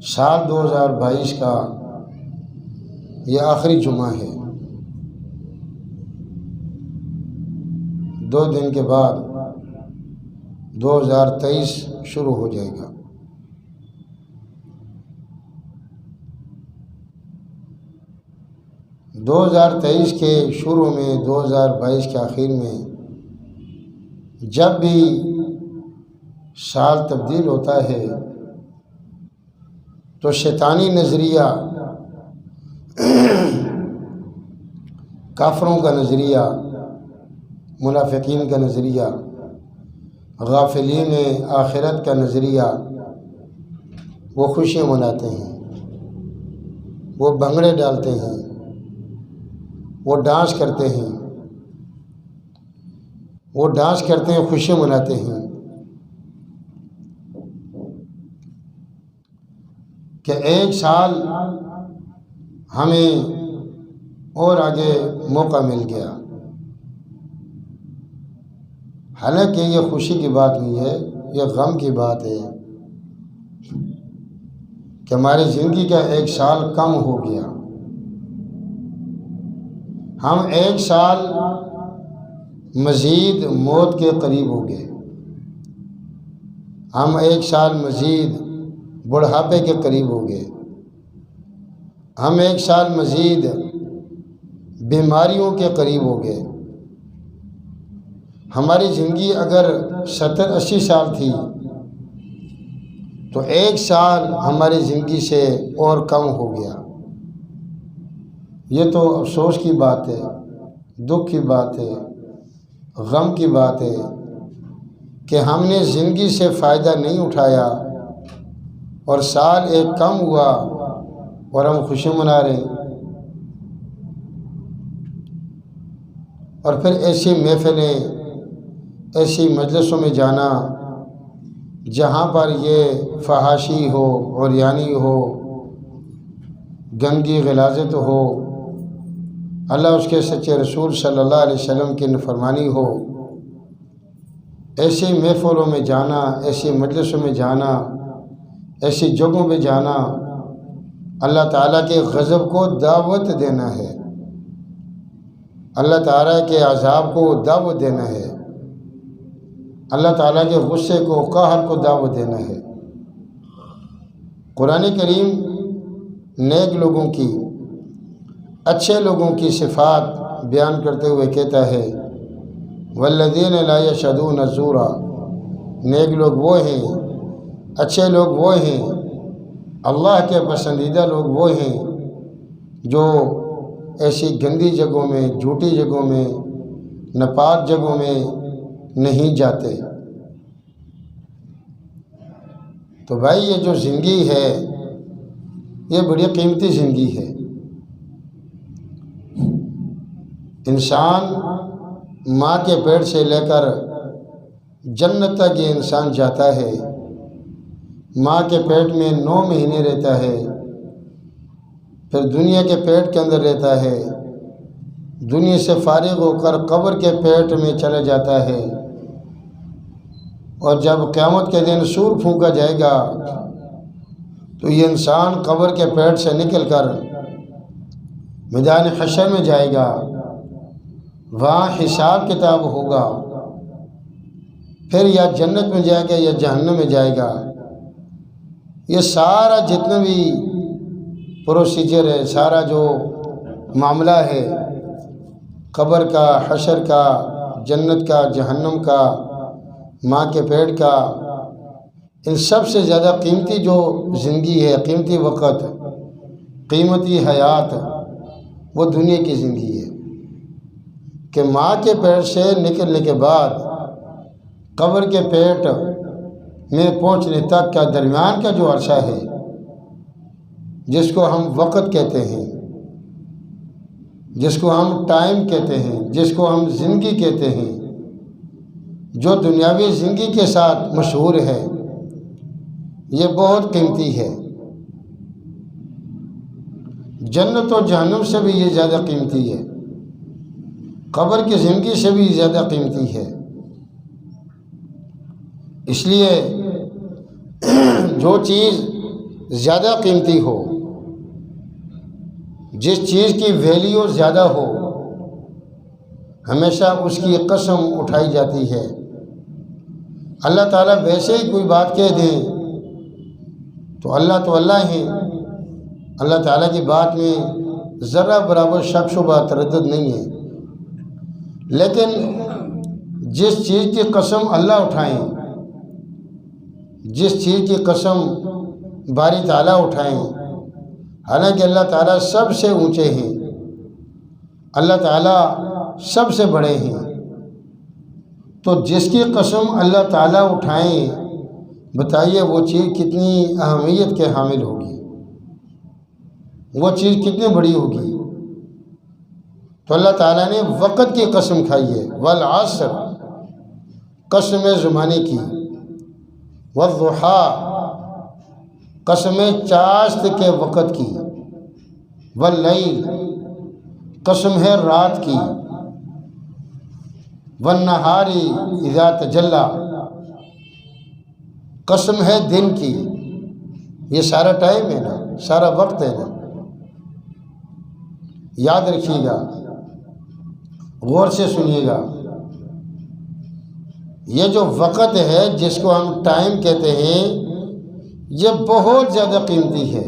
سال 2022 کا یہ آخری جمعہ ہے۔ 2 دن کے بعد 2023 شروع ہو جائے گا۔ دو 2023 کے شروع میں 2022 کے آخر میں جب بھی سال تبدیل ہوتا ہے تو شیطانی نظریہ، کافروں کا نظریہ، منافقین کا نظریہ، غافلین آخرت کا نظریہ، وہ خوشیاں مناتے ہیں، وہ بھنگڑے ڈالتے ہیں، وہ ڈانس کرتے ہیں، خوشیاں مناتے ہیں کہ ایک سال ہمیں اور آگے موقع مل گیا۔ حالانکہ یہ خوشی کی بات نہیں ہے، یہ غم کی بات ہے کہ ہماری زندگی کا ایک سال کم ہو گیا۔ ہم ایک سال مزید موت کے قریب ہو گئے، ہم ایک سال مزید بڑھاپے کے قریب ہو گئے، ہم ایک سال مزید بیماریوں کے قریب ہو گئے۔ ہماری زندگی اگر 70-80 سال تھی تو ایک سال ہماری زندگی سے اور کم ہو گیا۔ یہ تو افسوس کی بات ہے، دکھ کی بات ہے، غم کی بات ہے کہ ہم نے زندگی سے فائدہ نہیں اٹھایا اور سال ایک کم ہوا اور ہم خوشی منا رہے ہیں۔ اور پھر ایسی محفلیں، ایسی مجلسوں میں جانا جہاں پر یہ فحاشی ہو، عریانی ہو، گندی غلاظت ہو، اللہ اس کے سچے رسول صلی اللہ علیہ وسلم کی نافرمانی ہو، ایسی محفلوں میں جانا، ایسی مجلسوں میں جانا، ایسی جگہوں پہ جانا اللہ تعالیٰ کے غضب کو دعوت دینا ہے، اللہ تعالیٰ کے عذاب کو دعوت دینا ہے، اللہ تعالیٰ کے غصے کو، قہر کو دعوت دینا ہے۔ قرآن کریم نیک لوگوں کی، اچھے لوگوں کی صفات بیان کرتے ہوئے کہتا ہے والذین لا یشہدون الزور، نیک لوگ وہ ہیں، اچھے لوگ وہ ہیں، اللہ کے پسندیدہ لوگ وہ ہیں جو ایسی گندی جگہوں میں، جھوٹی جگہوں میں، ناپاک جگہوں میں نہیں جاتے۔ تو بھائی یہ جو زندگی ہے یہ بڑی قیمتی زندگی ہے۔ انسان ماں کے پیٹ سے لے کر جنت تک یہ انسان جاتا ہے، ماں کے پیٹ میں 9 مہینے رہتا ہے، پھر دنیا کے پیٹ کے اندر رہتا ہے، دنیا سے فارغ ہو کر قبر کے پیٹ میں چلا جاتا ہے، اور جب قیامت کے دن سور پھونکا جائے گا تو یہ انسان قبر کے پیٹ سے نکل کر میدان حشر میں جائے گا، وہاں حساب کتاب ہوگا، پھر یا جنت میں جائے گا یا جہنم میں جائے گا۔ یہ سارا جتنا بھی پروسیجر ہے، سارا جو معاملہ ہے، قبر کا، حشر کا، جنت کا، جہنم کا، ماں کے پیٹ کا، ان سب سے زیادہ قیمتی جو زندگی ہے، قیمتی وقت، قیمتی حیات، وہ دنیا کی زندگی ہے کہ ماں کے پیٹ سے نکلنے کے بعد قبر کے پیٹ میں پہنچنے تک کا درمیان کا جو عرصہ ہے، جس کو ہم وقت کہتے ہیں، جس کو ہم ٹائم کہتے ہیں، جس کو ہم زندگی کہتے ہیں، جو دنیاوی زندگی کے ساتھ مشہور ہے، یہ بہت قیمتی ہے۔ جنت و جہنم سے بھی یہ زیادہ قیمتی ہے، قبر کی زندگی سے بھی زیادہ قیمتی ہے۔ اس لیے جو چیز زیادہ قیمتی ہو، جس چیز کی ویلیو زیادہ ہو، ہمیشہ اس کی قسم اٹھائی جاتی ہے۔ اللہ تعالیٰ ویسے ہی کوئی بات کہہ دیں تو اللہ ہیں، اللہ تعالیٰ کی بات میں ذرہ برابر شک شبہ تردد نہیں ہے، لیکن جس چیز کی قسم اللہ اٹھائیں، جس چیز کی قسم باری تعالیٰ اٹھائیں، حالانکہ اللہ تعالیٰ سب سے اونچے ہیں، اللہ تعالیٰ سب سے بڑے ہیں، تو جس کی قسم اللہ تعالیٰ اٹھائیں، بتائیے وہ چیز کتنی اہمیت کے حامل ہوگی، وہ چیز کتنی بڑی ہوگی۔ تو اللہ تعالیٰ نے وقت کی قسم کھائی ہے، والعصر، قسم زمانے کی، والضحیٰ، قسم چاشت کے وقت کی، واللیل، قسم ہے رات کی، والنہار اذا تجلی، قسم ہے دن کی۔ یہ سارا ٹائم ہے نا، سارا وقت ہے نا، یاد رکھیے گا، غور سے سنیے گا۔ یہ جو وقت ہے جس کو ہم ٹائم کہتے ہیں، یہ بہت زیادہ قیمتی ہے،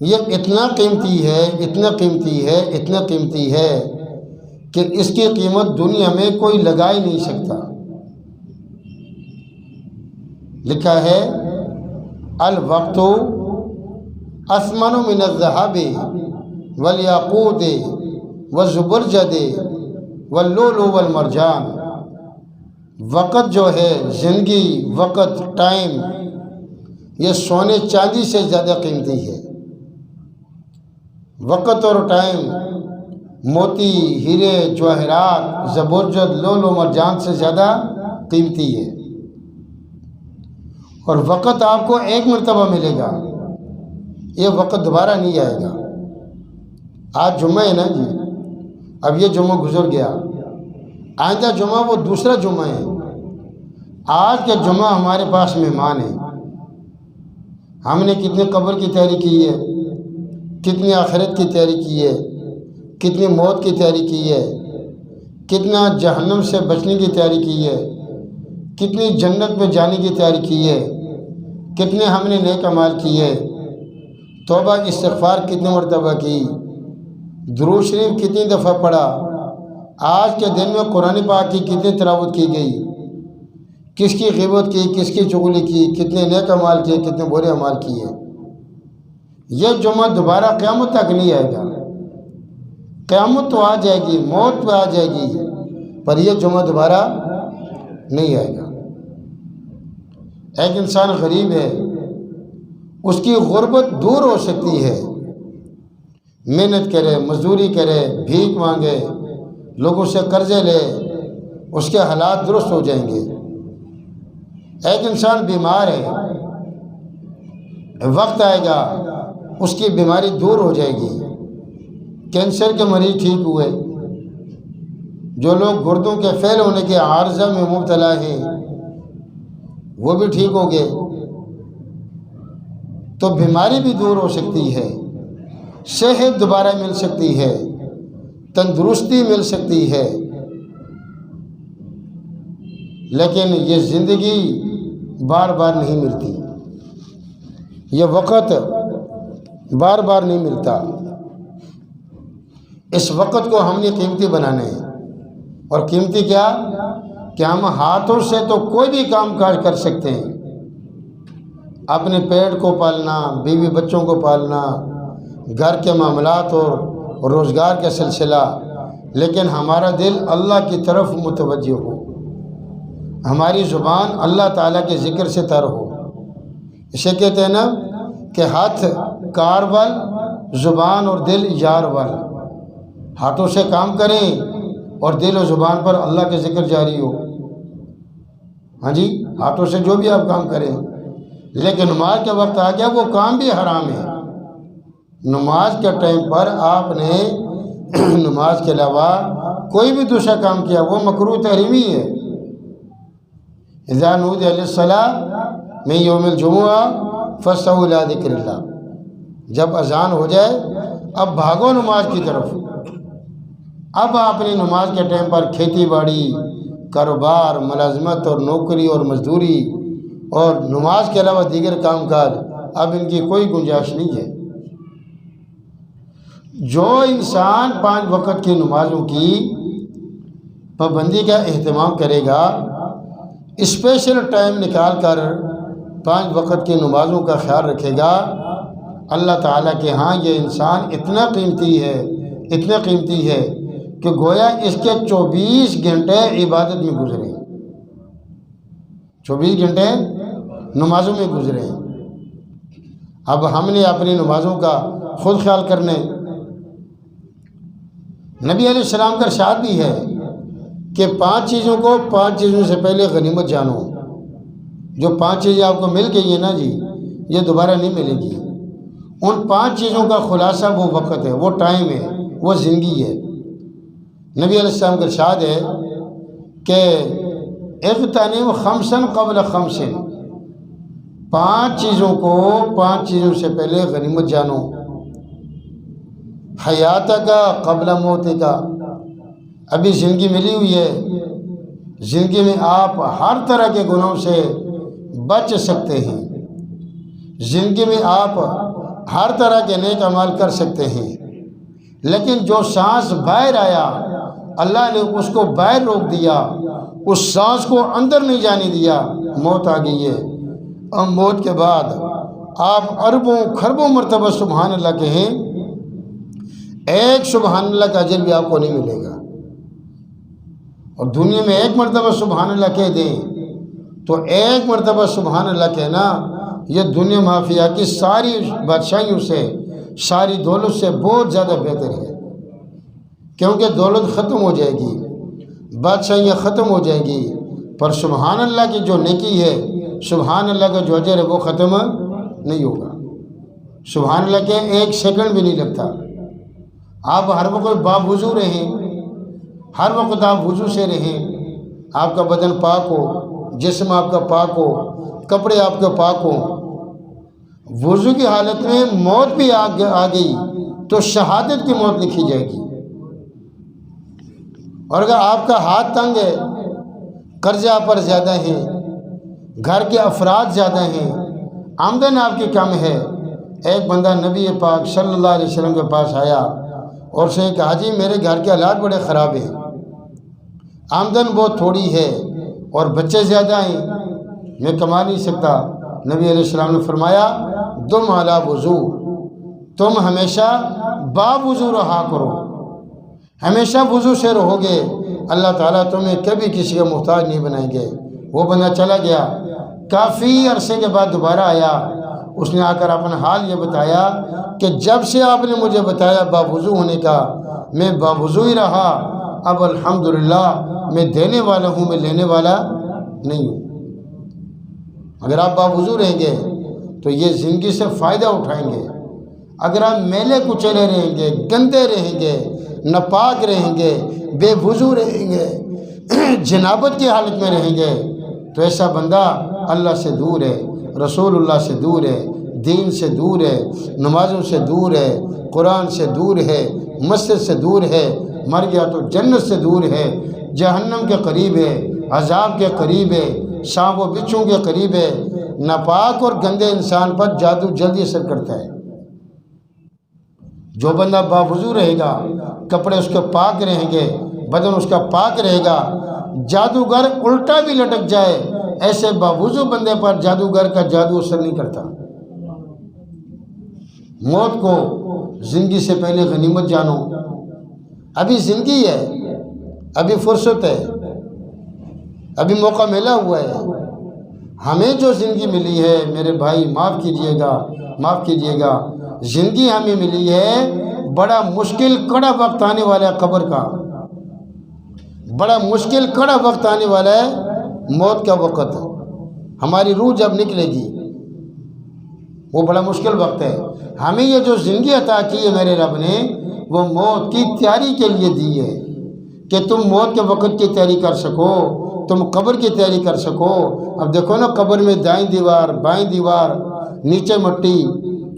یہ اتنا قیمتی ہے، اتنا قیمتی ہے، اتنا قیمتی ہے کہ اس کی قیمت دنیا میں کوئی لگا ہی نہیں سکتا۔ لکھا ہے الوقت اثمن من الذهب والیاقوت والزبرجد واللؤلؤ والمرجان۔ وقت جو ہے، زندگی، وقت، ٹائم، یہ سونے چاندی سے زیادہ قیمتی ہے۔ وقت اور ٹائم موتی، ہیرے، جواہرات، زبرجد، لؤلؤ، مرجان سے زیادہ قیمتی ہے۔ اور وقت آپ کو ایک مرتبہ ملے گا، یہ وقت دوبارہ نہیں آئے گا۔ آج جمعہ ہے نا جی، اب یہ جمعہ گزر گیا، آئندہ جمعہ وہ دوسرا جمعہ ہے۔ آج کا جمعہ ہمارے پاس مہمان ہے۔ ہم نے کتنی قبر کی تیاری کی ہے، کتنی آخرت کی تیاری کی ہے، کتنی موت کی تیاری کی ہے، کتنا جہنم سے بچنے کی تیاری کی ہے، کتنی جنت میں جانے کی تیاری کی ہے، کتنے ہم نے نیک اعمال کیے، توبہ استغفار کتنے مرتبہ کی، درود شریف کتنی دفعہ پڑھا، آج کے دن میں قرآن پاک کی کتنی تلاوت کی گئی، کس کی غیبت کی، کس کی چغلی کی، کتنے نیک اعمال کیے، کتنے برے اعمال کیے۔ یہ جمعہ دوبارہ قیامت تک نہیں آئے گا۔ قیامت تو آ جائے گی، موت پہ آ جائے گی، پر یہ جمعہ دوبارہ نہیں آئے گا۔ ایک انسان غریب ہے، اس کی غربت دور ہو سکتی ہے، محنت کرے، مزدوری کرے، بھیک مانگے، لوگوں سے قرضے لے، اس کے حالات درست ہو جائیں گے۔ ایک انسان بیمار ہے، وقت آئے گا اس کی بیماری دور ہو جائے گی۔ کینسر کے مریض ٹھیک ہوئے، جو لوگ گردوں کے فیل ہونے کے عارضہ میں مبتلا ہیں وہ بھی ٹھیک ہو گئے۔ تو بیماری بھی دور ہو سکتی ہے، صحت دوبارہ مل سکتی ہے، تندرستی مل سکتی ہے، لیکن یہ زندگی بار بار نہیں ملتی، یہ وقت بار بار نہیں ملتا۔ اس وقت کو ہم نے قیمتی بنانا ہے، اور قیمتی کیا کہ ہم ہاتھوں سے تو کوئی بھی کام کاج کر سکتے ہیں، اپنے پیٹ کو پالنا، بیوی بچوں کو پالنا، گھر کے معاملات اور روزگار کا سلسلہ، لیکن ہمارا دل اللہ کی طرف متوجہ ہو، ہماری زبان اللہ تعالیٰ کے ذکر سے تر ہو۔ اسے کہتے ہیں نا کہ ہاتھ کار ول، زبان اور دل یار ول۔ ہاتھوں سے کام کریں اور دل و زبان پر اللہ کے ذکر جاری ہو۔ ہاں جی، ہاتھوں سے جو بھی آپ کام کریں، لیکن نماز کا وقت آ گیا، وہ کام بھی حرام ہے۔ نماز کے ٹائم پر آپ نے نماز کے علاوہ کوئی بھی دوسرا کام کیا، وہ مکروہ تحریمی ہے۔ اذا نودی للصلاۃ من یوم الجمعہ فَاسْتَوُوا إِلَىٰ ذِكْرِ اللَّهِ، جب اذان ہو جائے اب بھاگو نماز کی طرف۔ اب آپ اپنی نماز کے ٹائم پر کھیتی باڑی، کاروبار، ملازمت اور نوکری اور مزدوری اور نماز کے علاوہ دیگر کام کاج، اب ان کی کوئی گنجائش نہیں ہے۔ جو انسان 5 وقت کی نمازوں کی پابندی کا اہتمام کرے گا، اسپیشل ٹائم نکال کر 5 وقت کی نمازوں کا خیال رکھے گا، اللہ تعالیٰ کے ہاں یہ انسان اتنا قیمتی ہے کہ گویا اس کے 24 گھنٹے عبادت میں گزرے، 24 گھنٹے نمازوں میں گزرے۔ اب ہم نے اپنی نمازوں کا خود خیال کرنے۔ نبی علیہ السلام کا ارشاد بھی ہے کہ 5 چیزوں سے پہلے غنیمت جانو۔ جو 5 چیزیں آپ کو مل گئی ہیں نا جی، یہ دوبارہ نہیں ملے گی۔ ان 5 چیزوں کا خلاصہ وہ وقت ہے، وہ ٹائم ہے، وہ زندگی ہے۔ نبی علیہ السلام کا ارشاد ہے کہ اغتنم 5 قبل 5، 5 چیزوں سے پہلے غنیمت جانو۔ حیاتک قبل موتک، ابھی زندگی ملی ہوئی ہے، زندگی میں آپ ہر طرح کے گناہوں سے بچ سکتے ہیں، زندگی میں آپ ہر طرح کے نیک اعمال کر سکتے ہیں، لیکن جو سانس باہر آیا اللہ نے اس کو باہر روک دیا، اس سانس کو اندر نہیں جانے دیا، موت آ گئی ہے۔ اور موت کے بعد آپ اربوں کھربوں مرتبہ سبحان اللہ کہیں، ایک سبحان اللہ کا اجر بھی آپ کو نہیں ملے گا۔ اور دنیا میں 1 مرتبہ سبحان اللہ کہہ دیں تو 1 مرتبہ سبحان اللہ کہنا یہ دنیا مافیا کی ساری بادشاہیوں سے، ساری دولت سے بہت زیادہ بہتر ہے، کیونکہ دولت ختم ہو جائے گی، بادشاہیاں ختم ہو جائیں گی، پر سبحان اللہ کی جو نیکی ہے، سبحان اللہ کا جو اجر ہے وہ ختم نہیں ہوگا۔ سبحان اللہ کے 1 سیکنڈ بھی نہیں لگتا۔ آپ ہر وقت باوضو رہیں، ہر وقت آپ وضو سے رہیں، آپ کا بدن پاک ہو، جسم آپ کا پاک ہو، کپڑے آپ کے پاک ہوں۔ وضو کی حالت میں موت بھی آ گئی تو شہادت کی موت لکھی جائے گی۔ اور اگر آپ کا ہاتھ تنگ ہے، قرضہ پر زیادہ ہے، گھر کے افراد زیادہ ہیں، آمدن آپ کی کم ہے، ایک بندہ نبی پاک صلی اللہ علیہ وسلم کے پاس آیا اور اس نے کہا جی میرے گھر کے حالات بڑے خراب ہیں، آمدن بہت تھوڑی ہے اور بچے زیادہ ہیں، میں کما نہیں سکتا۔ نبی علیہ السلام نے فرمایا تم علی وضو، تم ہمیشہ باوضو رہا کرو، ہمیشہ وضو سے رہو گے، اللہ تعالیٰ تمہیں کبھی کسی کا محتاج نہیں بنائیں گے۔ وہ بندہ چلا گیا، کافی عرصے کے بعد دوبارہ آیا، اس نے آ کر اپنا حال یہ بتایا کہ جب سے آپ نے مجھے بتایا باوضو ہونے کا، میں باوضو ہی رہا، اب الحمدللہ میں دینے والا ہوں، میں لینے والا نہیں ہوں۔ اگر آپ باوضو رہیں گے تو یہ زندگی سے فائدہ اٹھائیں گے۔ اگر آپ میلے کچیلے رہیں گے، گندے رہیں گے، ناپاک رہیں گے، بے وضو رہیں گے، جنابت کی حالت میں رہیں گے، تو ایسا بندہ اللہ سے دور ہے، رسول اللہ سے دور ہے، دین سے دور ہے، نمازوں سے دور ہے، قرآن سے دور ہے، مسجد سے دور ہے، مر گیا تو جنت سے دور ہے، جہنم کے قریب ہے، عذاب کے قریب ہے، سانپ و بچھو کے قریب ہے۔ ناپاک اور گندے انسان پر جادو جلدی اثر کرتا ہے۔ جو بندہ باوضو رہے گا، کپڑے اس کے پاک رہیں گے، بدن اس کا پاک رہے گا، جادوگر الٹا بھی لٹک جائے ایسے باوضو بندے پر جادوگر کا جادو اثر نہیں کرتا۔ موت کو زندگی سے پہلے غنیمت جانو۔ ابھی زندگی ہے، ابھی فرصت ہے، ابھی موقع ملا ہوا ہے۔ ہمیں جو زندگی ملی ہے میرے بھائی معاف کیجئے گا، زندگی ہمیں ملی ہے بڑا مشکل کڑا وقت آنے والا ہے، قبر کا بڑا مشکل کڑا وقت آنے والا ہے، موت کا وقت۔ ہماری روح جب نکلے گی وہ بڑا مشکل وقت ہے۔ ہمیں یہ جو زندگی عطا کی ہے میرے رب نے، وہ موت کی تیاری کے لیے دی ہے کہ تم موت کے وقت کی تیاری کر سکو، تم قبر کی تیاری کر سکو۔ اب دیکھو نا، قبر میں دائیں دیوار بائیں دیوار نیچے مٹی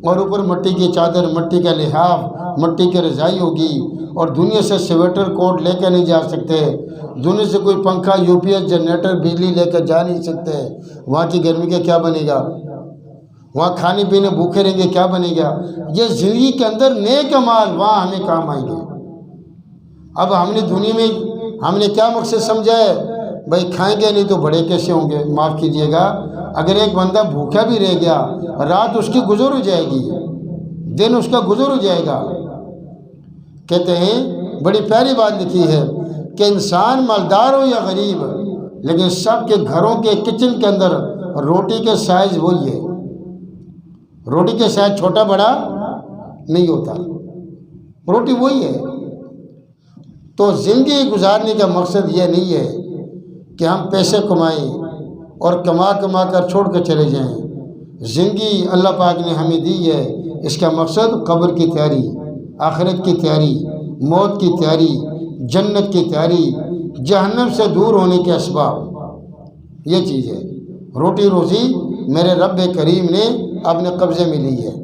اور اوپر مٹی کی چادر، مٹی کا لحاف، مٹی کی رضائی ہوگی، اور دنیا سے سویٹر کوٹ لے کے نہیں جا سکتے، دنیا سے کوئی پنکھا، یو پی ایس، جنریٹر، بجلی لے کر جا نہیں سکتے۔ وہاں کی گرمی کا کیا بنے گا؟ وہاں کھانے پینے بھوکے رہیں گے، کیا بنے گا؟ یہ زندگی کے اندر نیک اعمال وہاں ہمیں کام آئیں گے۔ اب ہم نے دنیا میں ہم نے کیا مقصد سمجھا ہے؟ بھائی کھائیں گے نہیں تو بڑے کیسے ہوں گے؟ معاف کیجئے گا، اگر ایک بندہ بھوکا بھی رہ گیا، رات اس کی گزر ہو جائے گی، دن اس کا گزر ہو جائے گا۔ کہتے ہیں بڑی پیاری بات لکھی ہے کہ انسان مالدار ہو یا غریب، لیکن سب کے گھروں کے کچن کے اندر روٹی کے سائز وہی ہے، روٹی کے سائز چھوٹا بڑا نہیں ہوتا، روٹی وہی ہے۔ تو زندگی گزارنے کا مقصد یہ نہیں ہے کہ ہم پیسے کمائیں اور کما کما کر چھوڑ کے چلے جائیں۔ زندگی اللہ پاک نے ہمیں دی ہے، اس کا مقصد قبر کی تیاری، آخرت کی تیاری، موت کی تیاری، جنت کی تیاری، جہنم سے دور ہونے کے اسباب، یہ چیز ہے۔ روٹی روزی میرے رب کریم نے اپنے قبضے میں لی ہے۔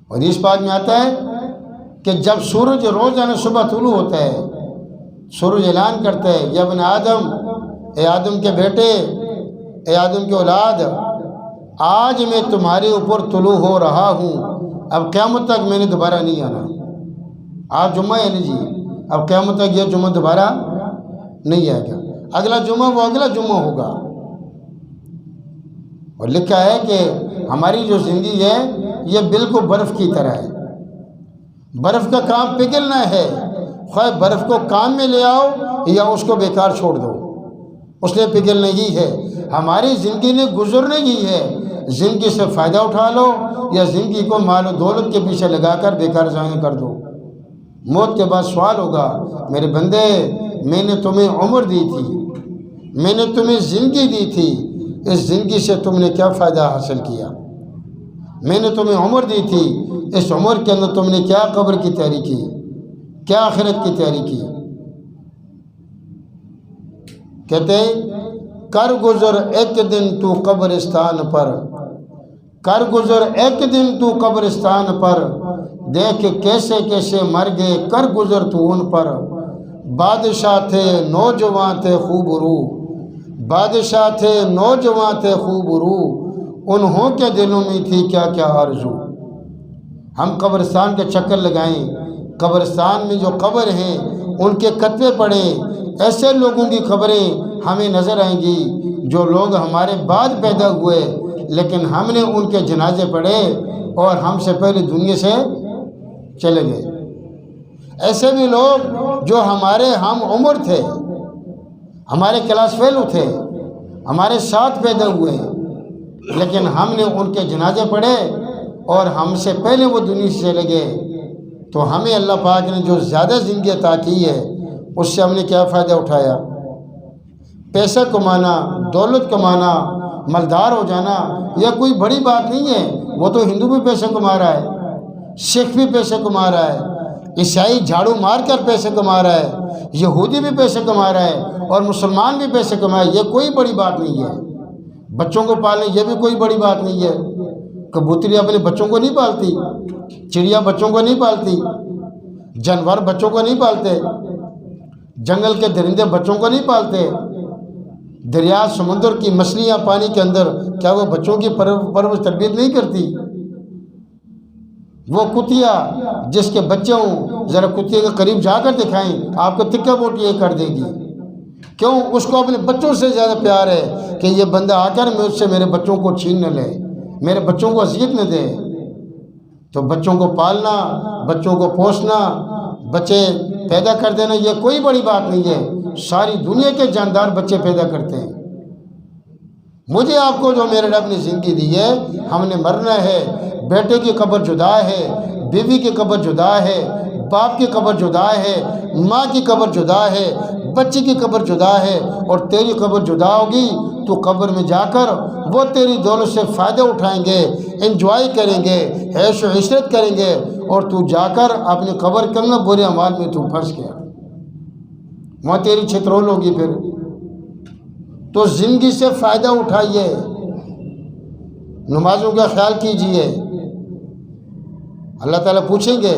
اور اس بات میں آتا ہے کہ جب سورج روزانہ صبح طلوع ہوتا ہے، سورج اعلان کرتا ہے، یا ابن آدم، اے آدم کے بیٹے، اے آدم کے اولاد، آج میں تمہارے اوپر طلوع ہو رہا ہوں، اب قیامت تک میں نے دوبارہ نہیں آنا۔ آج جمعہ ہے نا جی، اب قیامت تک یہ جمعہ دوبارہ نہیں آئے گا، اگلا جمعہ وہ اگلا جمعہ ہوگا۔ اور لکھا ہے کہ ہماری جو زندگی ہے یہ بالکل برف کی طرح ہے، برف کا کام پگھلنا ہے، خواہ برف کو کام میں لے آؤ یا اس کو بیکار چھوڑ دو، اس نے پگھلنا ہی ہے۔ ہماری زندگی نے گزرنے ہی ہے، زندگی سے فائدہ اٹھا لو یا زندگی کو مال و دولت کے پیچھے لگا کر بیکار ضائع کر دو۔ موت کے بعد سوال ہوگا، میرے بندے میں نے تمہیں عمر دی تھی، میں نے تمہیں زندگی دی تھی، اس زندگی سے تم نے کیا فائدہ حاصل کیا؟ میں نے تمہیں عمر دی تھی، اس عمر کے اندر تم نے کیا قبر کی تیاری کی، کیا آخرت کی تیاری کی؟ کہتے ہیں کر گزر ایک دن تو قبرستان پر، کر گزر ایک دن تو قبرستان پر، دیکھ کیسے کیسے مر گئے کر گزر تو ان پر۔ بادشاہ تھے نوجوان تھے خوب رو، بادشاہ تھے نوجوان تھے خوب رو، انہوں کے دلوں میں تھی کیا کیا آرزو۔ ہم قبرستان کے چکر لگائیں، قبرستان میں جو قبر ہیں ان کے کتبے پڑھیں، ایسے لوگوں کی خبریں ہمیں نظر آئیں گی جو لوگ ہمارے بعد پیدا ہوئے لیکن ہم نے ان کے جنازے پڑھے اور ہم سے پہلے دنیا سے چلے گئے۔ ایسے بھی لوگ جو ہمارے ہم عمر تھے، ہمارے کلاس فیلو تھے، ہمارے ساتھ پیدا ہوئے، لیکن ہم نے ان کے جنازے پڑھے اور ہم سے پہلے وہ دنیا سے چلے گئے۔ تو ہمیں اللہ پاک نے جو زیادہ زندگی عطا کی ہے اس سے ہم نے کیا فائدہ اٹھایا؟ پیسہ کمانا، دولت کمانا، مالدار ہو جانا یہ کوئی بڑی بات نہیں ہے۔ وہ تو ہندو بھی پیسے کما رہا ہے، سکھ بھی پیسے کما رہا ہے، عیسائی جھاڑو مار کر پیسے کما رہا ہے، یہودی بھی پیسے کما رہا ہے اور مسلمان بھی پیسے کمائے، یہ کوئی بڑی بات نہیں ہے۔ بچوں کو پالیں یہ بھی کوئی بڑی بات نہیں ہے۔ کبوتری اپنے بچوں کو نہیں پالتی، چڑیا بچوں کو نہیں پالتی، جانور بچوں کو نہیں پالتے، جنگل کے درندے بچوں کو نہیں پالتے، دریا سمندر کی مچھلیاں پانی کے اندر کیا وہ بچوں کی پرورش تربیت نہیں کرتی؟ وہ کتیا جس کے بچے ہوں ذرا کتیا کے قریب جا کر دکھائیں، آپ کو تکہ بوٹی یہ کر دے گی۔ کیوں؟ اس کو اپنے بچوں سے زیادہ پیار ہے کہ یہ بندہ آ کر مجھ سے میرے بچوں کو چھین نہ لے، میرے بچوں کو اذیت نہ دے۔ تو بچوں کو پالنا، بچوں کو پوسنا، بچے پیدا کر دینا یہ کوئی بڑی بات نہیں ہے۔ ساری دنیا کے جاندار بچے پیدا کرتے ہیں۔ مجھے آپ کو جو میرے رب نے زندگی دی ہے، ہم نے مرنا ہے۔ بیٹے کی قبر جدا ہے، بیوی کی قبر جدا ہے، باپ کی قبر جدا ہے، ماں کی قبر جدا ہے، بچی کی قبر جدا ہے، اور تیری قبر جدا ہوگی۔ تو قبر میں جا کر وہ تیری دولت سے فائدہ اٹھائیں گے، انجوائے کریں گے، عیش و عشرت کریں گے، اور تو جا کر اپنی قبر کرنا برے اعمال میں تو پھنس گیا، وہاں تیری چھترول ہوگی۔ پھر تو زندگی سے فائدہ اٹھائیے، نمازوں کا خیال کیجئے۔ اللہ تعالیٰ پوچھیں گے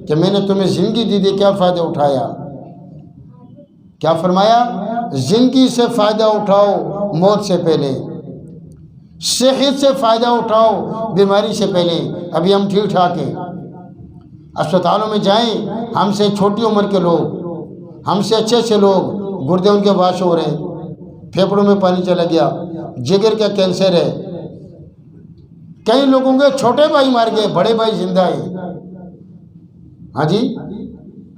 کہ میں نے تمہیں زندگی دی تھی، کیا فائدہ اٹھایا؟ کیا فرمایا؟ زندگی سے فائدہ اٹھاؤ موت سے پہلے، صحت سے فائدہ اٹھاؤ بیماری سے پہلے۔ ابھی ہم ٹھیک ٹھاک ہیں، اسپتالوں میں جائیں، ہم سے چھوٹی عمر کے لوگ، ہم سے اچھے لوگ، گردے ان کے واش ہو رہے ہیں، پھیپھڑوں میں پانی چلا گیا، جگر کا کینسر ہے، کئی لوگوں کے چھوٹے بھائی مار گئے، بڑے بھائی زندہ ہیں۔ ہاں جی،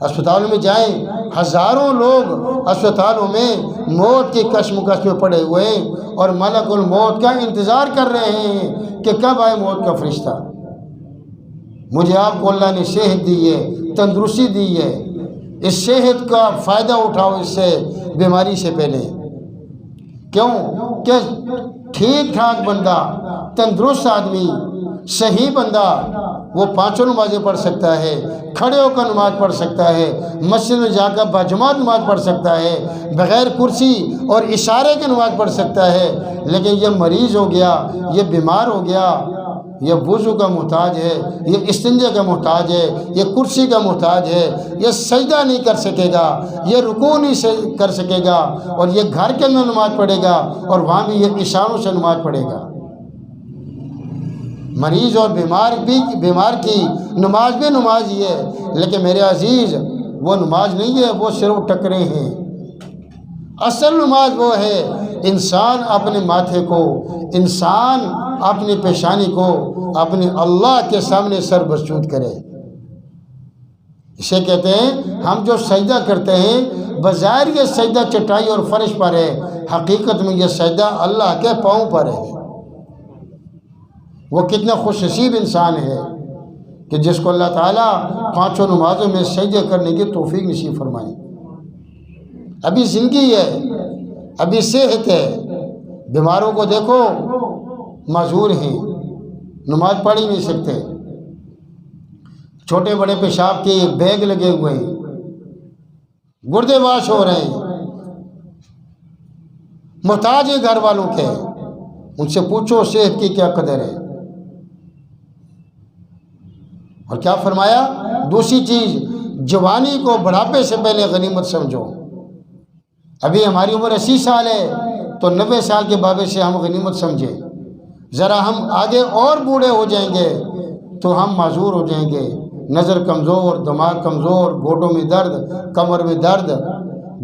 اسپتالوں میں جائیں، ہزاروں لوگ اسپتالوں میں موت کی کشمکش میں پڑے ہوئے ہیں اور ملک الموت کا انتظار کر رہے ہیں کہ کب آئے موت کا فرشتہ۔ مجھے آپ کو اللہ نے صحت دی ہے، تندرستی دی ہے، اس صحت کا فائدہ اٹھاؤ اس سے بیماری سے پہلے۔ کیوں کہ ٹھیک ٹھاک بندہ، تندرست آدمی، صحیح بندہ وہ پانچوں نمازیں پڑھ سکتا ہے، کھڑے ہو کر نماز پڑھ سکتا ہے، مسجد میں جا کر باجماعت نماز پڑھ سکتا ہے، بغیر کرسی اور اشارے کے نماز پڑھ سکتا ہے۔ لیکن یہ مریض ہو گیا، یہ بیمار ہو گیا، یہ وضو کا محتاج ہے، یہ استنجے کا محتاج ہے، یہ کرسی کا محتاج ہے، یہ سجدہ نہیں کر سکے گا، یہ رکوع نہیں کر سکے گا، اور یہ گھر کے اندر نماز پڑھے گا اور وہاں بھی یہ اشاروں سے نماز پڑھے گا۔ مریض اور بیمار کی نماز بھی نماز ہی ہے، لیکن میرے عزیز وہ نماز نہیں ہے، وہ صرف ٹکرے ہیں۔ اصل نماز وہ ہے انسان اپنے ماتھے کو، انسان اپنی پیشانی کو اپنے اللہ کے سامنے سر بسجود کرے۔ اسے کہتے ہیں ہم جو سجدہ کرتے ہیں بظاہر یہ سجدہ چٹائی اور فرش پر ہے، حقیقت میں یہ سجدہ اللہ کے پاؤں پر ہے۔ وہ کتنا خوش نصیب انسان ہے کہ جس کو اللہ تعالیٰ پانچوں نمازوں میں سجدے کرنے کی توفیق نصیب فرمائے۔ ابھی زندگی ہے، ابھی صحت ہے، بیماروں کو دیکھو معذور ہیں، نماز پڑھ ہی نہیں سکتے، چھوٹے بڑے پیشاب کے بیگ لگے ہوئے ہیں، گردے واش ہو رہے ہیں، محتاج ہیں گھر والوں کے۔ ان سے پوچھو صحت کی کیا قدر ہے۔ اور کیا فرمایا؟ دوسری چیز، جوانی کو بڑھاپے سے پہلے غنیمت سمجھو۔ ابھی ہماری عمر 80 سال ہے تو 90 سال کے بابے سے ہم غنیمت سمجھیں۔ ذرا ہم آگے اور بوڑھے ہو جائیں گے تو ہم معذور ہو جائیں گے، نظر کمزور، دماغ کمزور، گوٹوں میں درد، کمر میں درد،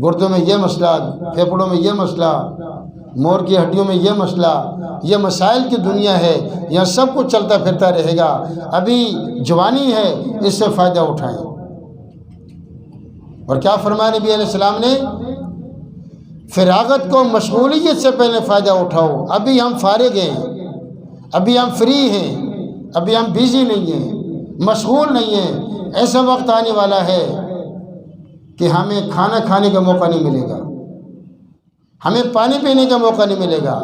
گردوں میں یہ مسئلہ، پھیپھڑوں میں یہ مسئلہ، مور کی ہڈیوں میں یہ مسئلہ، یہ مسائل کی دنیا ہے، یہاں سب کچھ چلتا پھرتا رہے گا۔ ابھی جوانی ہے، اس سے فائدہ اٹھائیں۔ اور کیا فرمایا نبی علیہ السلام نے؟ فراغت کو مشغولیت سے پہلے فائدہ اٹھاؤ۔ ابھی ہم فارغ ہیں، ابھی ہم فری ہیں، ابھی ہم بیزی نہیں ہیں، مشغول نہیں ہیں۔ ایسا وقت آنے والا ہے کہ ہمیں کھانا کھانے کا موقع نہیں ملے گا، ہمیں پانی پینے کا موقع نہیں ملے گا۔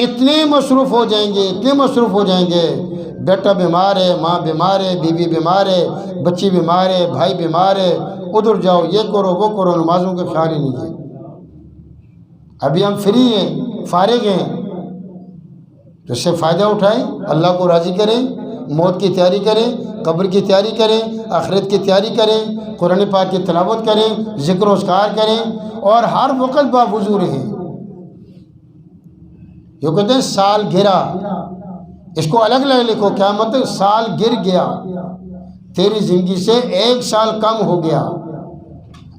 اتنے مصروف ہو جائیں گے، اتنے مصروف ہو جائیں گے، بیٹا بیمار ہے، ماں بیمار ہے، بیوی بیمار ہے، بچی بیمار ہے، بھائی بیمار ہے، ادھر جاؤ، یہ کرو وہ کرو، نمازوں کے خیال ہی نہیں ہے۔ ابھی ہم فری ہیں، فارغ ہیں، تو اس سے فائدہ اٹھائیں، اللہ کو راضی کریں، موت کی تیاری کریں، قبر کی تیاری کریں، آخرت کی تیاری کریں، قرآن پاک کی تلاوت کریں، ذکر و اذکار کریں، اور ہر وقت باوضو رہیں۔ یہ کہتے ہیں سال گرا، اس کو الگ الگ لکھو، کیا مطلب؟ سال گر گیا، تیری زندگی سے 1 سال کم ہو گیا۔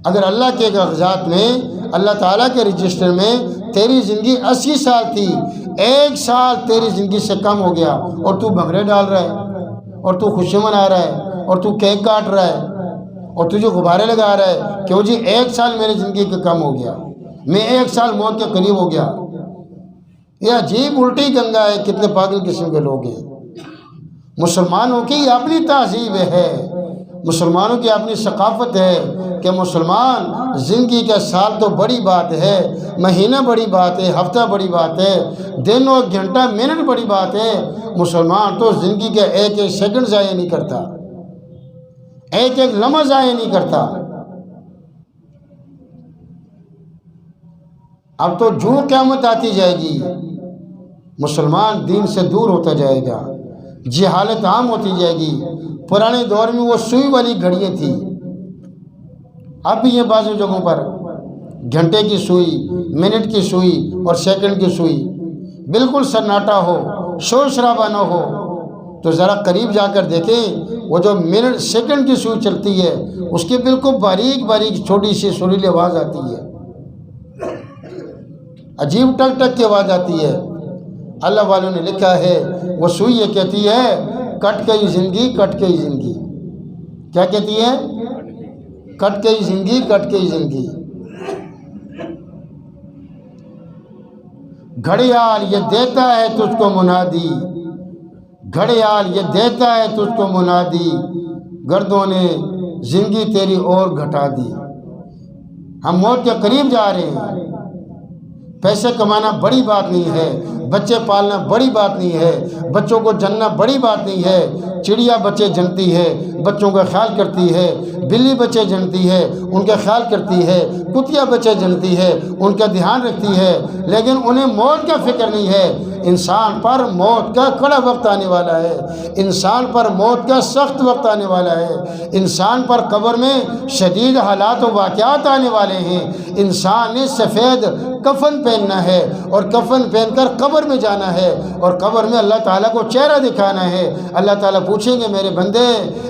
اگر اللہ کے کاغذات میں، اللہ تعالیٰ کے رجسٹر میں تیری زندگی 80 سال تھی، 1 سال تیری زندگی سے کم ہو گیا، اور تو بھنگڑے ڈال رہا ہے، اور تو خوشی منا رہا ہے، اور تو کیک کاٹ رہا ہے، اور تجھے غبارے لگا رہا ہے، کیوں جی 1 سال میری زندگی کا کم ہو گیا، میں 1 سال موت کے قریب ہو گیا۔ یہ عجیب الٹی گنگا ہے، کتنے پاگل قسم کے لوگ ہیں۔ مسلمانوں کی اپنی تہذیب ہے، مسلمانوں کی اپنی ثقافت ہے کہ مسلمان زندگی کا سال تو بڑی بات ہے، مہینہ بڑی بات ہے، ہفتہ بڑی بات ہے، دن اور گھنٹہ منٹ بڑی بات ہے۔ مسلمان تو زندگی کا 1 سیکنڈ ضائع نہیں کرتا، 1 لمحہ ضائع نہیں کرتا۔ اب تو جو قیامت آتی جائے گی، مسلمان دین سے دور ہوتا جائے گا، جہالت عام ہوتی جائے گی۔ پرانے دور میں وہ سوئی والی گھڑیاں تھیں، اب بھی یہ بعض جگہوں پر گھنٹے کی سوئی، منٹ کی سوئی اور سیکنڈ کی سوئی، بالکل سناٹا ہو، شور شرابہ نہ ہو، تو ذرا قریب جا کر دیکھیں وہ جو منٹ سیکنڈ کی سوئی چلتی ہے اس کی بالکل باریک باریک چھوٹی سی سریلی آواز آتی ہے، عجیب ٹک ٹک کی آواز آتی ہے۔ اللہ والوں نے لکھا ہے وہ سوئی یہ کہتی ہے کٹ گئی زندگی، کٹ گئی زندگی۔ کیا کہتی ہے؟ کٹ گئی زندگی، کٹ گئی زندگی۔ گھڑیال یہ دیتا ہے تجھ کو منادی، گھڑیال یہ دیتا ہے تجھ کو منادی، گردوں نے زندگی تیری اور گھٹا دی۔ ہم موت کے قریب جا رہے ہیں۔ پیسے کمانا بڑی بات نہیں ہے، بچے پالنا بڑی بات نہیں ہے، بچوں کو جننا بڑی بات نہیں ہے۔ چڑیا بچے جنتی ہے، بچوں کا خیال کرتی ہے، بلی بچے جنتی ہے، ان کا خیال کرتی ہے، کتیا بچے جنتی ہے، ان کا دھیان رکھتی ہے، لیکن انہیں موت کا فکر نہیں ہے۔ انسان پر موت کا کڑا وقت آنے والا ہے، انسان پر موت کا سخت وقت آنے والا ہے، انسان پر قبر میں شدید حالات و واقعات آنے والے ہیں۔ انسان نے سفید کفن پہننا ہے اور کفن پہن کر قبر میں جانا ہے، اور قبر میں اللہ تعالیٰ کو چہرہ دکھانا ہے۔ اللہ تعالیٰ پوچھیں گے میرے بندے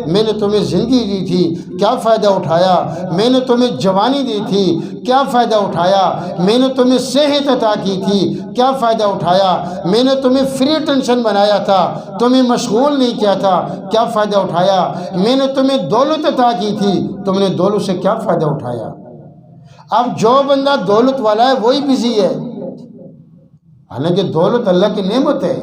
میں نے تمہیں زندگی دی تھی، کیا فائدہ اٹھایا؟ میں نے تمہیں جوانی دی تھی، کیا فائدہ اٹھایا؟ میں نے تمہیں صحت عطا کی تھی، کیا فائدہ اٹھایا؟ میں نے تمہیں فری ٹینشن بنایا تھا، تمہیں مشغول نہیں کیا تھا، کیا فائدہ اٹھایا؟ میں نے تمہیں دولت عطا کی تھی، تم نے دولت سے کیا فائدہ اٹھایا؟ اب جو بندہ دولت والا ہے وہی بزی ہے، حالانکہ دولت اللہ کی نعمت ہے۔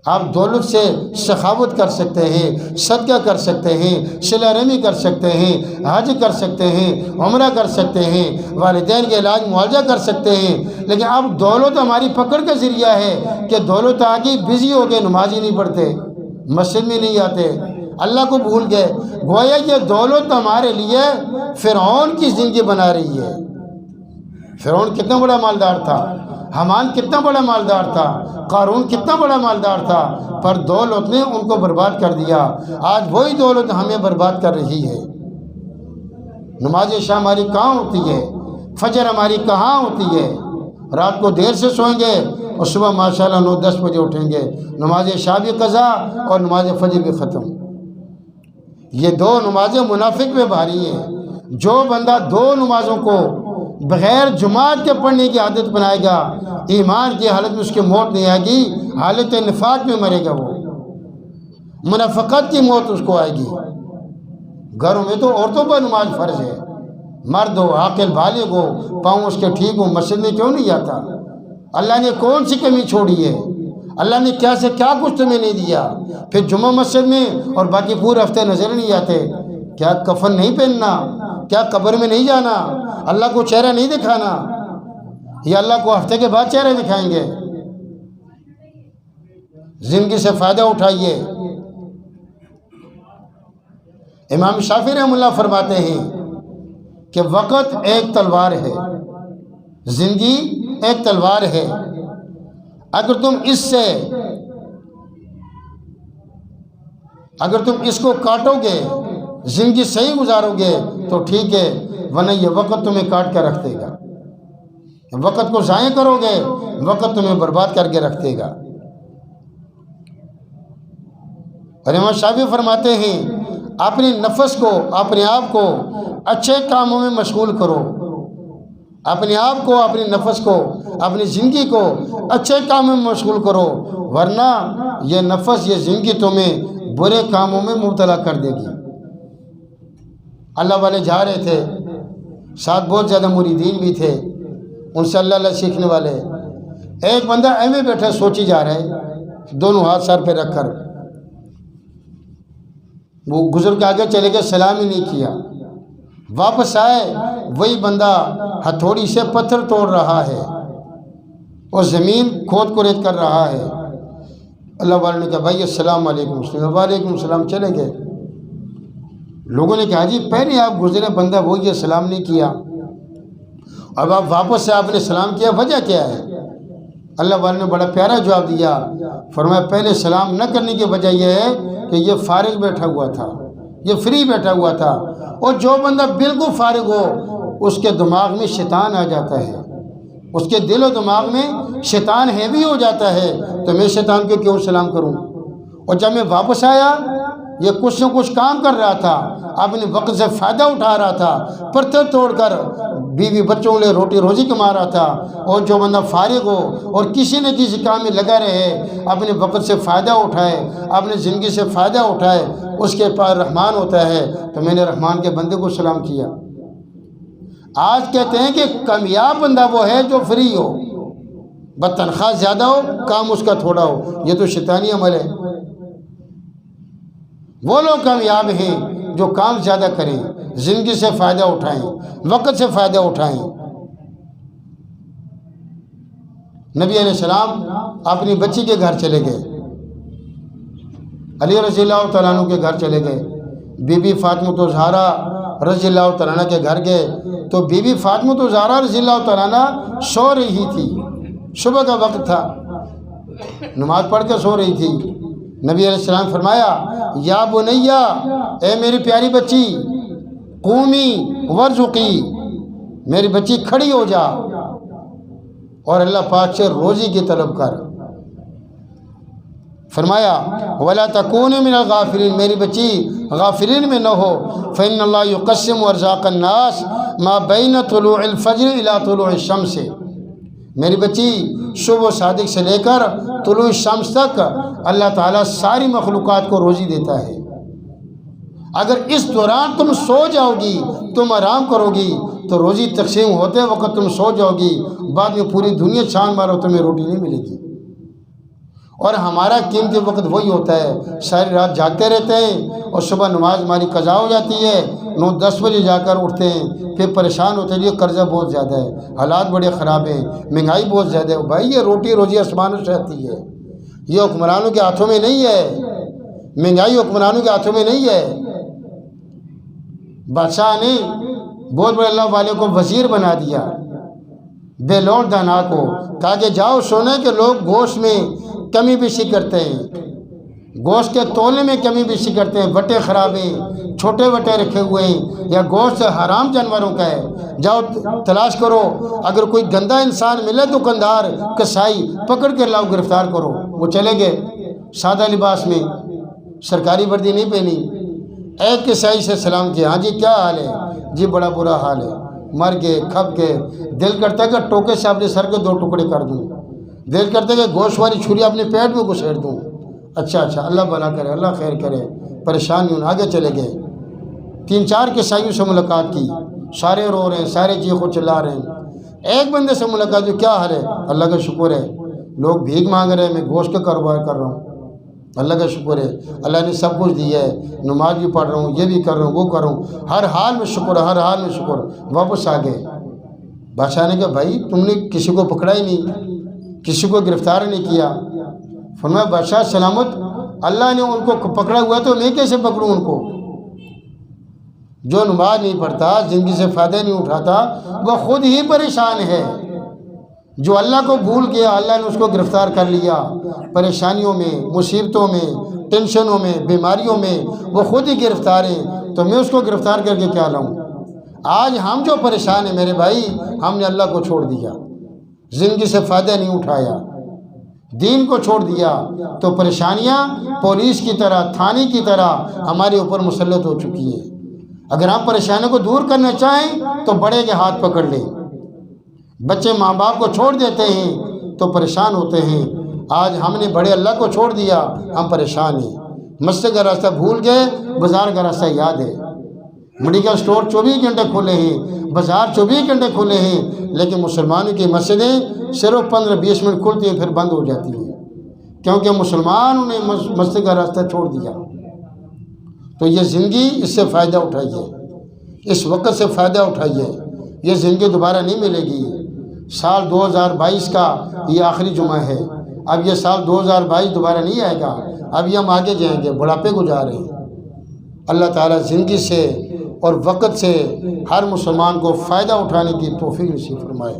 آپ دولت سے سخاوت کر سکتے ہیں، صدقہ کر سکتے ہیں، صلہ رحمی کر سکتے ہیں، حج کر سکتے ہیں، عمرہ کر سکتے ہیں، والدین کے علاج معالجہ کر سکتے ہیں، لیکن اب دولت ہماری پکڑ کا ذریعہ ہے کہ دولت آگے بزی ہو گئے، نماز ہی نہیں پڑھتے، مسجد میں نہیں آتے، اللہ کو بھول گئے۔ گویا یہ دولت ہمارے لیے فرعون کی زندگی بنا رہی ہے۔ فرعون کتنا بڑا مالدار تھا، حامان کتنا بڑا مالدار تھا، قارون کتنا بڑا مالدار تھا، پر دولت نے ان کو برباد کر دیا۔ آج وہی دولت ہمیں برباد کر رہی ہے۔ نماز شام ہماری کہاں ہوتی ہے؟ فجر ہماری کہاں ہوتی ہے؟ رات کو دیر سے سوئیں گے اور صبح ماشاءاللہ 9-10 بجے اٹھیں گے، نماز شام بھی قضا اور نماز فجر بھی ختم۔ یہ دو نمازیں منافق میں بھاری ہیں۔ جو بندہ دو نمازوں کو بغیر جماعت کے پڑھنے کی عادت بنائے گا، ایمان کی حالت میں اس کی موت نہیں آئے گی، حالت نفاق میں مرے گا، وہ منافقت کی موت اس کو آئے گی۔ گھروں میں تو عورتوں پر نماز فرض ہے، مرد ہو، عاقل بالغ ہو، پاؤں اس کے ٹھیک ہو، مسجد میں کیوں نہیں آتا؟ اللہ نے کون سی کمی چھوڑی ہے؟ اللہ نے کیا سے کیا کچھ تمہیں نہیں دیا؟ پھر جمعہ مسجد میں اور باقی پورے ہفتے نظر نہیں آتے؟ کیا کفن نہیں پہننا؟ کیا قبر میں نہیں جانا؟ اللہ کو چہرہ نہیں دکھانا؟ یا اللہ کو ہفتے کے بعد چہرہ دکھائیں گے؟ زندگی سے فائدہ اٹھائیے۔ امام شافعی رحمہ اللہ فرماتے ہیں کہ وقت ایک تلوار ہے، زندگی ایک تلوار ہے، اگر تم اس کو کاٹو گے، زندگی صحیح گزارو گے تو ٹھیک ہے، ورنہ یہ وقت تمہیں کاٹ کر رکھ دے گا۔ وقت کو ضائع کرو گے، وقت تمہیں برباد کر کے رکھ دے گا۔ اور امام شافعی فرماتے ہیں اپنے نفس کو، اپنے آپ کو اچھے کاموں میں مشغول کرو، اپنے آپ کو، اپنے نفس کو، اپنی زندگی کو اچھے کاموں میں مشغول کرو، ورنہ یہ نفس، یہ زندگی تمہیں برے کاموں میں مبتلا کر دے گی۔ اللہ والے جا رہے تھے، ساتھ بہت زیادہ مریدین بھی تھے، ان سے اللہ سیکھنے والے۔ ایک بندہ ایویں بیٹھا سوچی جا رہا ہے، دونوں ہاتھ سر پہ رکھ کر، وہ گزر کے آگے چلے گئے، سلام ہی نہیں کیا۔ واپس آئے، وہی بندہ ہتھوڑی سے پتھر توڑ رہا ہے اور زمین کھود کھود کر رہا ہے۔ اللہ والے نے کہا بھائی السلام علیکم، وعلیکم السلام، چلے گئے۔ لوگوں نے کہا جی پہلے آپ گزرے بندہ وہی سلام نہیں کیا، اب آپ واپس سے آپ نے سلام کیا، وجہ کیا ہے؟ اللہ والے نے بڑا پیارا جواب دیا، فرمایا پہلے سلام نہ کرنے کی وجہ یہ ہے کہ یہ فارغ بیٹھا ہوا تھا، یہ فری بیٹھا ہوا تھا، اور جو بندہ بالکل فارغ ہو اس کے دماغ میں شیطان آ جاتا ہے، اس کے دل و دماغ میں شیطان ہیوی ہو جاتا ہے، تو میں شیطان کو کیوں سلام کروں؟ اور جب میں واپس آیا یہ کچھ نہ کچھ کام کر رہا تھا، اپنے وقت سے فائدہ اٹھا رہا تھا، پتھر توڑ کر بیوی بچوں کے لیے روٹی روزی کما رہا تھا، اور جو بندہ فارغ ہو اور کسی نہ کسی کام میں لگا رہے، اپنے وقت سے فائدہ اٹھائے، اپنے زندگی سے فائدہ اٹھائے، اس کے پاس رحمان ہوتا ہے، تو میں نے رحمان کے بندے کو سلام کیا۔ آج کہتے ہیں کہ کامیاب بندہ وہ ہے جو فری ہو، بس تنخواہ زیادہ ہو کام اس کا تھوڑا ہو، یہ تو شیطانی عمل ہے۔ وہ لوگ کامیاب ہیں جو کام زیادہ کریں، زندگی سے فائدہ اٹھائیں، وقت سے فائدہ اٹھائیں۔ نبی علیہ السلام اپنی بچی کے گھر چلے گئے، علی رضی اللہ تعالیٰ عنہ کے گھر چلے گئے، بی بی فاطمہ الزہرا رضی اللہ تعالیٰ عنہ کے گھر گئے تو بی بی فاطمہ الزہرا رضی اللہ تعالیٰ عنہ سو رہی تھی، صبح کا وقت تھا، نماز پڑھ کے سو رہی تھی۔ نبی علیہ السلام فرمایا یا بنیا، اے میری پیاری بچی، قومی ورزقی، میری بچی کھڑی ہو جا اور اللہ پاک سے روزی کی طلب کر۔ فرمایا وَلَا تَكُونِ مِنَ الْغَافِلِينَ، میری بچی غافلین میں نہ ہو، فَإِنَّ اللَّهَ يُقَسِّمُ أَرْزَاقَ النَّاسِ مَا بَيْنَ طُلُوعِ الْفَجْرِ إِلَى طُلُوعِ الشَّمْسِ، میری بچی صبح صادق سے لے کر طلوع شمس تک اللہ تعالیٰ ساری مخلوقات کو روزی دیتا ہے۔ اگر اس دوران تم سو جاؤ گی، تم آرام کرو گی، تو روزی تقسیم ہوتے وقت تم سو جاؤ گی، بعد میں پوری دنیا چھان مارو تمہیں روٹی نہیں ملے گی۔ اور ہمارا قیمتی وقت وہی ہوتا ہے، ساری رات جاگتے رہتے ہیں اور صبح نماز ہماری قضا ہو جاتی ہے، 9-10 بجے جا کر اٹھتے ہیں، پھر پریشان ہوتے ہیں، یہ قرضہ بہت زیادہ ہے، حالات بڑے خراب ہیں، مہنگائی بہت زیادہ ہے۔ بھائی یہ روٹی روزی آسمانوں سے آتی ہے، یہ حکمرانوں کے ہاتھوں میں نہیں ہے، مہنگائی حکمرانوں کے ہاتھوں میں نہیں ہے۔ بادشاہ نے بہت بڑے اللہ والے کو وزیر بنا دیا، بے لوٹ دانا کو، کہا کہ جاؤ سونے کے لوگ گوشت میں کمی بیشی کرتے ہیں، گوشت کے تولنے میں کمی بیشی کرتے ہیں، وٹے خراب ہیں، چھوٹے وٹے رکھے ہوئے ہیں، یا گوشت حرام جانوروں کا ہے، جاؤ تلاش کرو، اگر کوئی گندا انسان ملے دکاندار کسائی پکڑ کے لاؤ گرفتار کرو۔ وہ چلے گئے سادہ لباس میں، سرکاری وردی نہیں پہنی، ایک کسائی سے سلام کیا، ہاں جی کیا حال ہے؟ جی بڑا برا حال ہے، مر گئے کھپ گئے، دل کرتا ہے کہ ٹوکے سے اپنے سر کے 2 ٹکڑے کر دوں، دل کرتا ہے کہ گوشت والی چھری اپنے پیٹ میں گھسیڑ دوں۔ اچھا اللہ بھلا کرے، اللہ خیر کرے، پریشان نہیں ہونا۔ آگے چلے گئے، 3-4 کسائیوں سے ملاقات کی، سارے رو رہے ہیں، سارے چیخو چلا رہے ہیں۔ ایک بندے سے ملاقات کی، کیا حال ہے؟ اللہ کا شکر ہے، لوگ بھیک مانگ رہے ہیں، میں گوشت کا کاروبار کر رہا ہوں، اللہ کا شکر ہے، اللہ نے سب کچھ دیا ہے، نماز بھی پڑھ رہا ہوں، یہ بھی کر رہا ہوں، وہ کر رہا ہوں، ہر حال میں شکر، ہر حال میں شکر۔ واپس آ گئے، بادشاہ نے کہا بھائی تم نے کسی کو پکڑا ہی نہیں، کسی کو گرفتار نہیں کیا۔ فرمایا بادشاہ سلامت، اللہ نے ان کو پکڑا ہوا تو میں کیسے پکڑوں ان کو؟ جو نماز نہیں پڑھتا، زندگی سے فائدہ نہیں اٹھاتا، وہ خود ہی پریشان ہے۔ جو اللہ کو بھول گیا، اللہ نے اس کو گرفتار کر لیا، پریشانیوں میں، مصیبتوں میں، ٹینشنوں میں، بیماریوں میں وہ خود ہی گرفتار ہیں، تو میں اس کو گرفتار کر کے کیا لاؤں؟ آج ہم جو پریشان ہیں میرے بھائی، ہم نے اللہ کو چھوڑ دیا، زندگی سے فائدہ نہیں اٹھایا، دین کو چھوڑ دیا، تو پریشانیاں پولیس کی طرح، تھانے کی طرح ہمارے اوپر مسلط ہو چکی ہیں۔ اگر ہم پریشانیوں کو دور کرنا چاہیں تو بڑے کے ہاتھ پکڑ لیں۔ بچے ماں باپ کو چھوڑ دیتے ہیں تو پریشان ہوتے ہیں۔ آج ہم نے بڑے اللہ کو چھوڑ دیا، ہم پریشان ہیں، مسجد کا راستہ بھول گئے، بازار کا راستہ یاد ہے۔ میڈیکل سٹور 24 گھنٹے کھلے ہیں، بازار 24 گھنٹے کھلے ہیں، لیکن مسلمانوں کی مسجدیں صرف 15-20 منٹ کھلتی ہیں، پھر بند ہو جاتی ہیں، کیونکہ مسلمانوں نے مسجد کا راستہ چھوڑ دیا۔ تو یہ زندگی، اس سے فائدہ اٹھائیے، اس وقت سے فائدہ اٹھائیے، یہ زندگی دوبارہ نہیں ملے گی۔ سال 2022 کا یہ آخری جمعہ ہے، اب یہ سال 2022 دوبارہ نہیں آئے گا، اب یہ ہم آگے جائیں گے، بڑھاپے کو جا رہے ہیں۔ اللہ تعالیٰ زندگی سے اور وقت سے ہر مسلمان کو فائدہ اٹھانے کی توفیق نصیب فرمائے۔